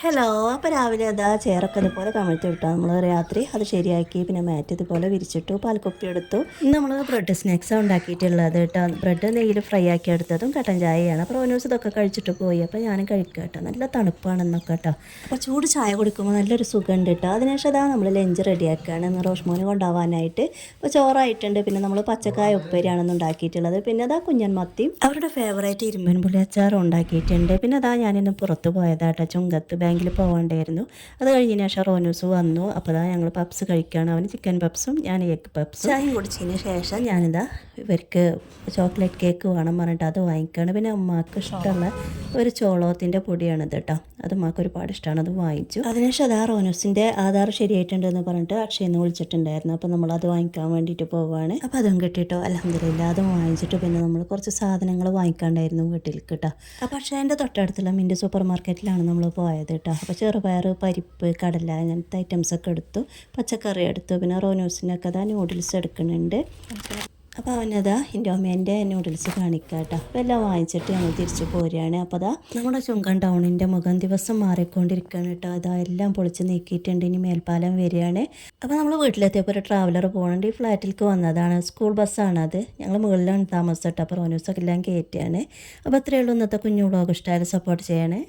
Hello. അപ്പോൾ രാവിലെ അതാ ചെയറൊക്കെ ഇതുപോലെ കമിഴ്ത്തി വിട്ടു നമ്മൾ രാത്രി അത് ശരിയാക്കി പിന്നെ മാറ്റ് ഇതുപോലെ വിരിച്ചിട്ടു പാൽക്കുപ്പി എടുത്തു. ഇന്ന് നമ്മൾ ബ്രെഡ് സ്നാക്സാണ് ഉണ്ടാക്കിയിട്ടുള്ളത് കേട്ടോ. ബ്രെഡ് നെയ്യിൽ ഫ്രൈ ആക്കി എടുത്തതും കട്ടൻ ചായയാണ്. അപ്പോൾ റോനൂസ് ഇതൊക്കെ കഴിച്ചിട്ട് പോയി. അപ്പോൾ ഞാനും കഴിക്കുക കേട്ടോ. നല്ല തണുപ്പാണെന്നൊക്കെ കേട്ടോ. അപ്പോൾ ചൂട് ചായ കുടിക്കുമ്പോൾ നല്ലൊരു സുഖമുണ്ട് കേട്ടോ. അതിനുശേഷം അതാ നമ്മൾ ലഞ്ച് റെഡിയാക്കുകയാണ് ഇന്ന് റോഷ്മോന് കൊണ്ടുപോകാനായിട്ട്. അപ്പോൾ ചോറായിട്ടുണ്ട്. പിന്നെ നമ്മൾ പച്ചക്കായ ഉപ്പേരിയാണെന്ന് ഉണ്ടാക്കിയിട്ടുള്ളത്. പിന്നെ അതാ കുഞ്ഞൻ മത്തിയും അവരുടെ ഫേവറേറ്റ് ഇരുമ്പൻ പുളി അച്ചാറും ഉണ്ടാക്കിയിട്ടുണ്ട്. പിന്നെ അതാ ഞാനിന്ന് പുറത്ത് പോയതാട്ടോ. ചുങ്കത്ത് ബാങ്കിൽ പോകേണ്ടായിരുന്നു. അത് കഴിഞ്ഞതിന് ശേഷം റോനൂസ് വന്നു. അപ്പോൾ അതാ ഞങ്ങൾ പപ്സ് കഴിക്കുകയാണ്. അവന് ചിക്കൻ പപ്സും ഞാൻ എഗ് പപ്സും. ചായയും കുടിച്ചതിന് ശേഷം ഞാനിതാ ഇവർക്ക് ചോക്ലേറ്റ് കേക്ക് വേണം പറഞ്ഞിട്ട് അത് വാങ്ങിക്കുകയാണ്. പിന്നെ അമ്മക്ക് ഇഷ്ടമുള്ള ഒരു ചോളത്തിൻ്റെ പൊടിയാണിത് കേട്ടോ. അത് അമ്മക്ക് ഒരുപാട് ഇഷ്ടമാണ്. അത് വാങ്ങിച്ചു. അതിനുശേഷം അതാ റോനൂസിൻ്റെ ആധാർ ശരിയായിട്ടുണ്ടെന്ന് പറഞ്ഞിട്ട് അക്ഷയിൽ നിന്ന് വിളിച്ചിട്ടുണ്ടായിരുന്നു. അപ്പോൾ നമ്മളത് വാങ്ങിക്കാൻ വേണ്ടിയിട്ട് പോവുകയാണ്. അപ്പോൾ അതും കിട്ടിയിട്ടോ അൽഹംദുലില്ലാ. അതും വാങ്ങിച്ചിട്ട് പിന്നെ നമ്മൾ കുറച്ച് സാധനങ്ങൾ വാങ്ങിക്കാണ്ടായിരുന്നു വീട്ടിൽ കേട്ടോ. അപ്പോൾ അക്ഷയൻ്റെ തൊട്ടടുത്തുള്ള മിൻറ്റ് സൂപ്പർ മാർക്കറ്റിലാണ് നമ്മൾ പോയത് കേട്ടോ. അപ്പോൾ ചെറുപയർ, പരിപ്പ്, കടല അങ്ങനത്തെ ഐറ്റംസൊക്കെ എടുത്തു. പച്ചക്കറി എടുത്തു. പിന്നെ റോനൂസിനൊക്കെ അതാ നൂഡിൽസ് എടുക്കുന്നുണ്ട്. അപ്പോൾ അവനതാ ഇൻഡോമേൻ്റെ നൂഡിൽസ് കാണിക്കുക കേട്ടോ. അപ്പോൾ എല്ലാം വാങ്ങിച്ചിട്ട് ഞങ്ങൾ തിരിച്ച് പോരുകയാണ്. അപ്പോൾ അതാ നമ്മുടെ ചുങ്കൻ ടൗണിൻ്റെ മുഖം ദിവസം മാറിക്കൊണ്ടിരിക്കുകയാണ് കേട്ടോ. അതാ എല്ലാം പൊളിച്ച് നീക്കിയിട്ടുണ്ട്. ഇനി മേൽപ്പാലം വരികയാണ്. അപ്പോൾ നമ്മൾ വീട്ടിലെത്തിയപ്പോൾ ഒരു ട്രാവലർ പോകുന്നുണ്ട്. ഈ ഫ്ലാറ്റിലേക്ക് വന്നതാണ്. സ്കൂൾ ബസ്സാണത്. ഞങ്ങൾ മുകളിലാണ് താമസം കേട്ടോ. അപ്പോൾ റോനൂസൊക്കെ എല്ലാം കയറ്റുകയാണ്. അപ്പോൾ അത്രയേ ഉള്ളൂ ഇന്നത്തെ കുഞ്ഞു വ്ളോഗ്. ഇഷ്ടമായാലും സപ്പോർട്ട് ചെയ്യണേ.